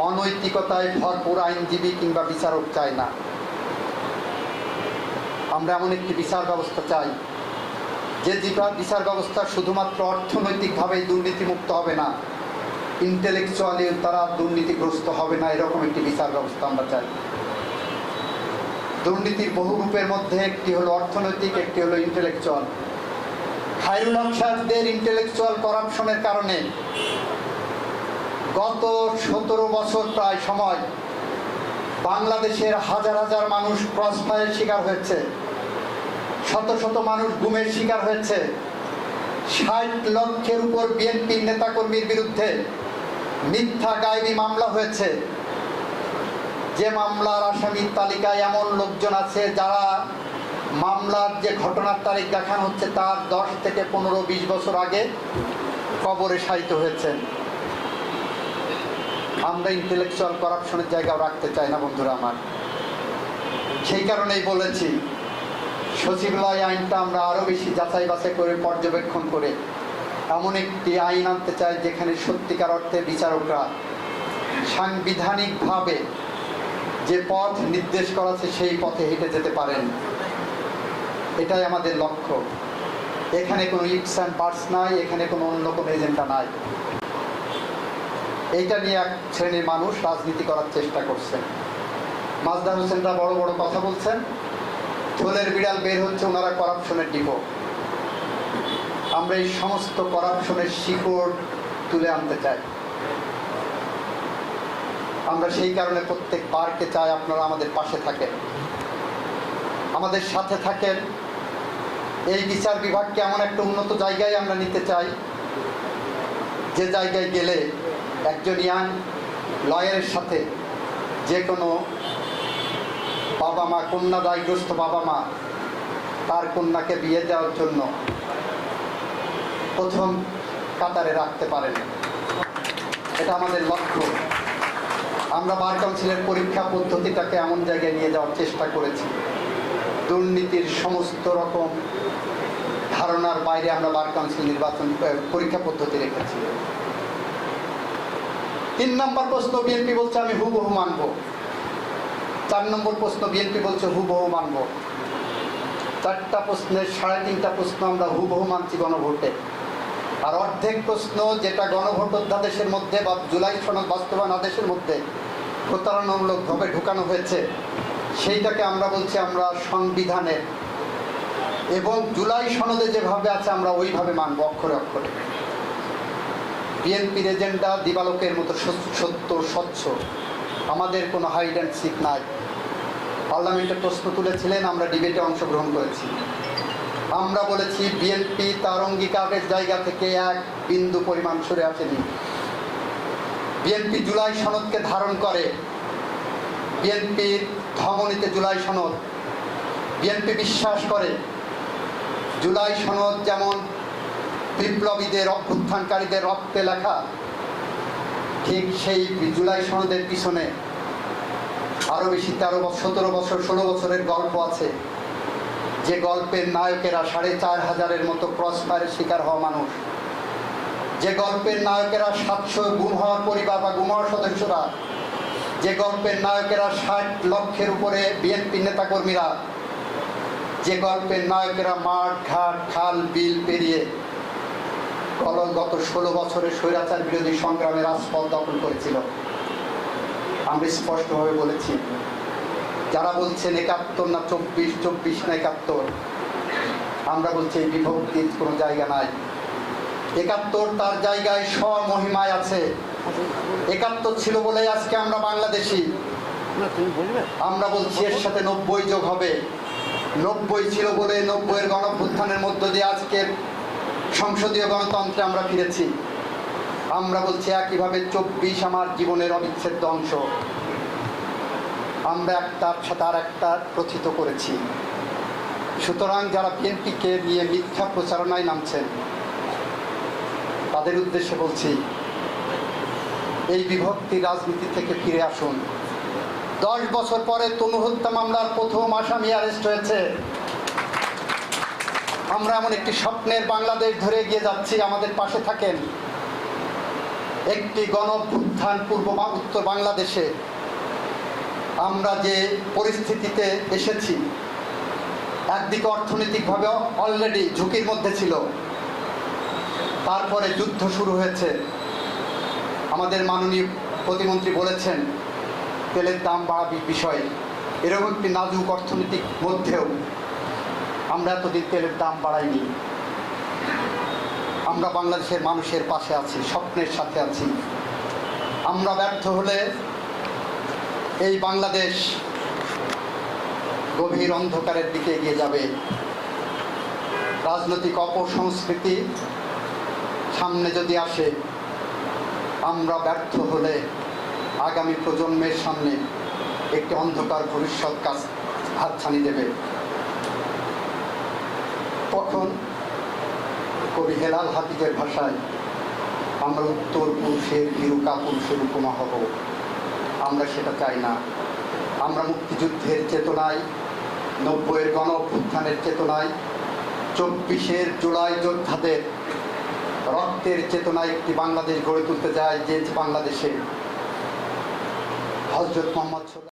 অনৈতিকতায় ভরপুর আইনজীবী কিংবা বিচারক চাই না। আমরা এমন একটি বিচার ব্যবস্থা চাই যে বিচার ব্যবস্থা শুধুমাত্র অর্থনৈতিকভাবেই দুর্নীতিমুক্ত হবে না, ইন্টেলেকচুয়ালি তারা দুর্নীতিগ্রস্ত হবে না, এরকম একটি বিচার ব্যবস্থা আমরা চাই। দুর্নীতির বহু রূপের মধ্যে একটি হলো অর্থনৈতিক, একটি হলো ইন্টেলেকচুয়াল। খায়রুল হক সাহেবদের ইন্টেলেকচুয়াল করাপশনের কারণে গত 17 বছর প্রায় সময় বাংলাদেশের হাজার হাজার মানুষ ক্রসফায়ারের শিকার হয়েছে, শত শত মানুষ গুমের শিকার হয়েছে। 60 লক্ষের উপর বিএনপির নেতাকর্মীর বিরুদ্ধে মিথ্যা গায়েবী মামলা হয়েছে, যে মামলার আসামির তালিকায় এমন লোকজন আছে যারা মামলার যে ঘটনার তারিখ দেখানো হচ্ছে তার 10 থেকে 15-20 বছর আগে কবরে শায়িত হয়েছেন। আমরা ইন্টেলেকচুয়াল করাপশনের জায়গাও রাখতে চাই না বন্ধুরা আমার। সেই কারণেই বলেছি সচিবালয় আইনটা আমরা আরও বেশি যাচাই বাছাই করে পর্যবেক্ষণ করে এমন একটি আইন আনতে চাই যেখানে সত্যিকার অর্থে বিচারকরা সাংবিধানিকভাবে যে পথ নির্দেশ করা আছে সেই পথে হেঁটে যেতে পারেন। এটাই আমাদের লক্ষ্য। এখানে কোনো ইটস অ্যান্ড বার্ডস নাই, এখানে কোনো অন্য কোনো এজেন্ডা নাই। এইটা নিয়ে এক শ্রেণীর মানুষ রাজনীতি করার চেষ্টা করছে। মাজদার হোসেনরা বড় বড় কথা বলছেন, থলের বিড়াল বের হচ্ছে, ওনারা করাপশনের ডিপো। আমরা এই সমস্ত করাপশনের শিকড় তুলে আনতে চাই। আমরা সেই কারণে প্রত্যেক বারকে চাই আপনারা আমাদের পাশে থাকেন, আমাদের সাথে থাকেন। এই বিচার বিভাগকে এমন একটা উন্নত জায়গায় আমরা নিতে চাই যে জায়গায় গেলে একজন ইয়াং লয়ারের সাথে যে কোনো বাবা মা, কন্যা দায়গ্রস্ত বাবা মা তার কন্যাকে বিয়ে দেওয়ার জন্য প্রথম কাতারে রাখতে পারেন। এটা আমাদের লক্ষ্য। আমরা বার কাউন্সিলের পরীক্ষা পদ্ধতিটাকে এমন জায়গায় নিয়ে যাওয়ার চেষ্টা করেছি, দুর্নীতির সমস্ত রকম ধারণার বাইরে আমরা বার কাউন্সিল নির্বাচন পরীক্ষা পদ্ধতি রেখেছি। 3 নম্বর প্রশ্ন বিএনপি বলছে আমি হুবহু মানব। 4 নম্বর প্রশ্ন বিএনপি বলছে হুবহু মানব। 4টা প্রশ্নের 3.5টা প্রশ্ন আমরা হুবহু মানছি গণভোটে, আর অর্ধেক প্রশ্ন যেটা গণভোট অধ্যাদেশের মধ্যে বা জুলাই সনদ বাস্তবায়ন আদেশের মধ্যে প্রতারণামূলকভাবে ঢুকানো হয়েছে সেইটাকে আমরা বলছি আমরা সংবিধানের এবং জুলাই সনদে যেভাবে আছে আমরা ওইভাবে মানব, অক্ষরে অক্ষরে। বিএনপির এজেন্ডা দিবালোকের মতো সত্য স্বচ্ছ, আমাদের কোনো হাইড অ্যান্ড সিক নাই। পার্লামেন্টে প্রশ্ন তুলেছিলেন, আমরা ডিবেটে অংশগ্রহণ করেছি। আমরা বলেছি বিএনপি তার অঙ্গীকারের জায়গা থেকে এক বিন্দু পরিমাণ সরে আসেনি। বিএনপি জুলাই সনদকে ধারণ করে, বিএনপির ধমনীতে জুলাই সনদ। বিএনপি বিশ্বাস করে জুলাই সনদ যেমন বিপ্লবীদের, অভ্যুত্থানকারীদের রক্তে লেখা, ঠিক সেই জুলাই সনদের পিছনে আরও বেশি 17 বছর 16 বছরের গল্প আছে, যে গল্পের নায়কেরা 4500-এর মতো ক্রসফায়ারের শিকার হওয়া মানুষ, যে গল্পের নায়কেরা 700 গুম হওয়ার পরিবার বা গুম হওয়ার সদস্যরা, যে গল্পের নায়কেরা 60 লক্ষের উপরে বিএনপি নেতাকর্মীরা, যে গল্পের নায়কেরা মাঠ ঘাট খাল বিল পেরিয়ে গত 16 বছরের স্বৈরাচার বিরোধী সংগ্রামের রাজপথ দখল করেছিল। আমরা স্পষ্টভাবে বলেছি, যারা বলছেন 71 না 24 না 71, আমরা বলছি এই বিভক্তির কোনো জায়গা নাই। 71 তার জায়গায় স্বমহিমায় আছে। 71 ছিল বলে আজকে আমরা বাংলাদেশি। আমরা বলছি এর সাথে 90 যোগ হবে। 90 ছিল বলে 90-এর গণঅভ্যুত্থানের মধ্য দিয়ে আজকে সংসদীয় গণতন্ত্রে আমরা ফিরেছি। আমরা বলছি একইভাবে 24 আমার জীবনের অবিচ্ছেদ্য অংশ। আমরা একটার সাথে আর একটা প্রথিত করেছি। সুতরাং যারা বিএনপিকে নিয়ে মিথ্যা প্রচারণায় নামছেন তাদের উদ্দেশ্যে বলছি, এই বিভক্তি রাজনীতি থেকে ফিরে আসুন। 10 বছর পরে তনু হত্যা মামলার প্রথম আসামি অ্যারেস্ট হয়েছে। আমরা এমন একটি স্বপ্নের বাংলাদেশ ধরে এগিয়ে যাচ্ছি, আমাদের পাশে থাকেন। একটি গণঅভ্যুত্থান উত্তর বাংলাদেশে আমরা যে পরিস্থিতিতে এসেছি, একদিকে অর্থনৈতিকভাবে অলরেডি ঝুঁকির মধ্যে ছিল, তারপরে যুদ্ধ শুরু হয়েছে। আমাদের মাননীয় প্রতিমন্ত্রী বলেছেন তেলের দাম বাড়ার বিষয়ে। এরকম একটি নাজুক অর্থনৈতিক মধ্যেও আমরা এতদিন তেলের দাম বাড়াইনি। আমরা বাংলাদেশের মানুষের পাশে আছি, স্বপ্নের সাথে আছি। আমরা ব্যর্থ হলে এই বাংলাদেশ গভীর অন্ধকারের দিকে এগিয়ে যাবে। রাজনৈতিক অপসংস্কৃতি সামনে যদি আসে, আমরা ব্যর্থ হলে আগামী প্রজন্মের সামনে একটি অন্ধকার ভবিষ্যৎ হাতছানি দেবে। তখন কবি হেলাল হাফিজের ভাষায় আমরা উত্তর পুরুষের বিরুকা পুরুষের উপমা হব। আমরা সেটা চাই না। আমরা মুক্তিযুদ্ধের চেতনায়, 90-এর গণ অভ্যুত্থানের চেতনায়, 24-এর জুলাই যোদ্ধাদের রক্তের চেতনায় একটি বাংলাদেশ গড়ে তুলতে চাই, যে বাংলাদেশে হযরত মুহাম্মদ